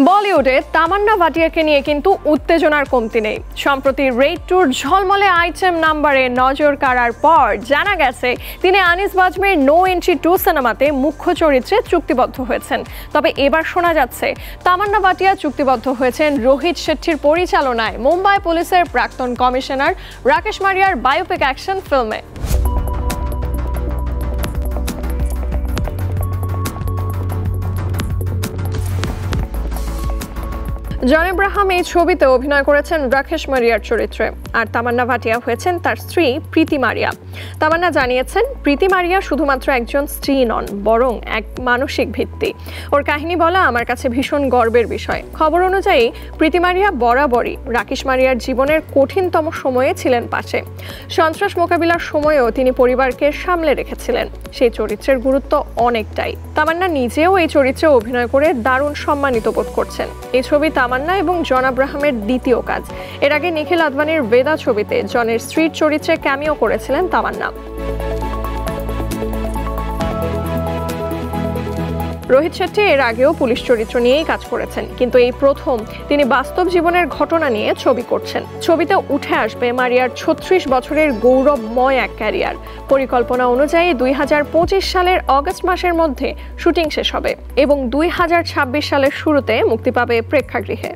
বলিউডে তামান্না ভাটিয়াকে নিয়ে কিন্তু উত্তেজনার কমতি নেই। সম্প্রতি রেড টুর ঝলমলে আইটেম নাম্বারে নজর কাড়ার পর জানা গেছে তিনি আনিস বাজমের নো এন্ট্রি 2 সিনেমাতে মুখ্য চরিত্রে চুক্তিবদ্ধ হয়েছেন। তবে এবার শোনা যাচ্ছে তামান্না ভাটিয়া চুক্তিবদ্ধ হয়েছেন রোহিত শেট্টির পরিচালনায় মুম্বাই পুলিশের প্রাক্তন কমিশনার রাকেশ মারিয়ার বায়োপিক অ্যাকশন ফিল্মে। জন আব্রাহাম এই ছবিতে অভিনয় করেছেন রাকেশ মারিয়ার চরিত্রে, আর তামান্না ভাটিয়া হয়েছেন তার স্ত্রী প্রীতি মারিয়া। তামান্না জানিয়েছেন প্রীতি মারিয়া শুধুমাত্র একজন স্ত্রী নন, বরং এক মানসিক ভিত্তি। ওর কাহিনী বলা আমার কাছে ভীষণ গর্বের বিষয়। খবর অনুযায়ী প্রীতি মারিয়া বরাবরই রাকেশ মারিয়ার জীবনের কঠিনতম সময়ে ছিলেন পাশে। সন্ত্রাস মোকাবিলার সময়েও তিনি পরিবারকে সামলে রেখেছিলেন। সেই চরিত্রের গুরুত্ব অনেকটাই। তামান্না নিজেও এই চরিত্রে অভিনয় করে দারুণ সম্মানিত বোধ করছেন। এই ছবি তামান্না এবং জন আব্রাহামের দ্বিতীয় কাজ। এর আগে নিখিল আদবানির বেদা ছবিতে জনের স্ত্রীর চরিত্রে ক্যামিও করেছিলেন তামান্না। রোহিত শেট্টি এর আগেও পুলিশ চরিত্র নিয়েই কাজ করেছেন, কিন্তু এই প্রথম তিনি বাস্তব জীবনের ঘটনা নিয়ে ছবি করছেন। ছবিতে উঠে আসবে মারিয়ার 36 বছরের গৌরবময় এক ক্যারিয়ার। পরিকল্পনা অনুযায়ী 2025 সালের অগস্ট মাসের মধ্যে শুটিং শেষ হবে এবং 2026 সালের শুরুতে মুক্তি পাবে প্রেক্ষাগৃহে।